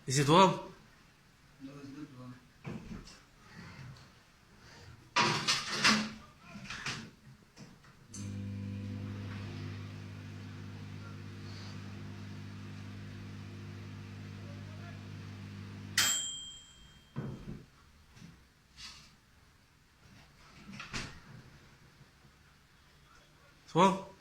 Is it warm? No, it's not warm. It's warm?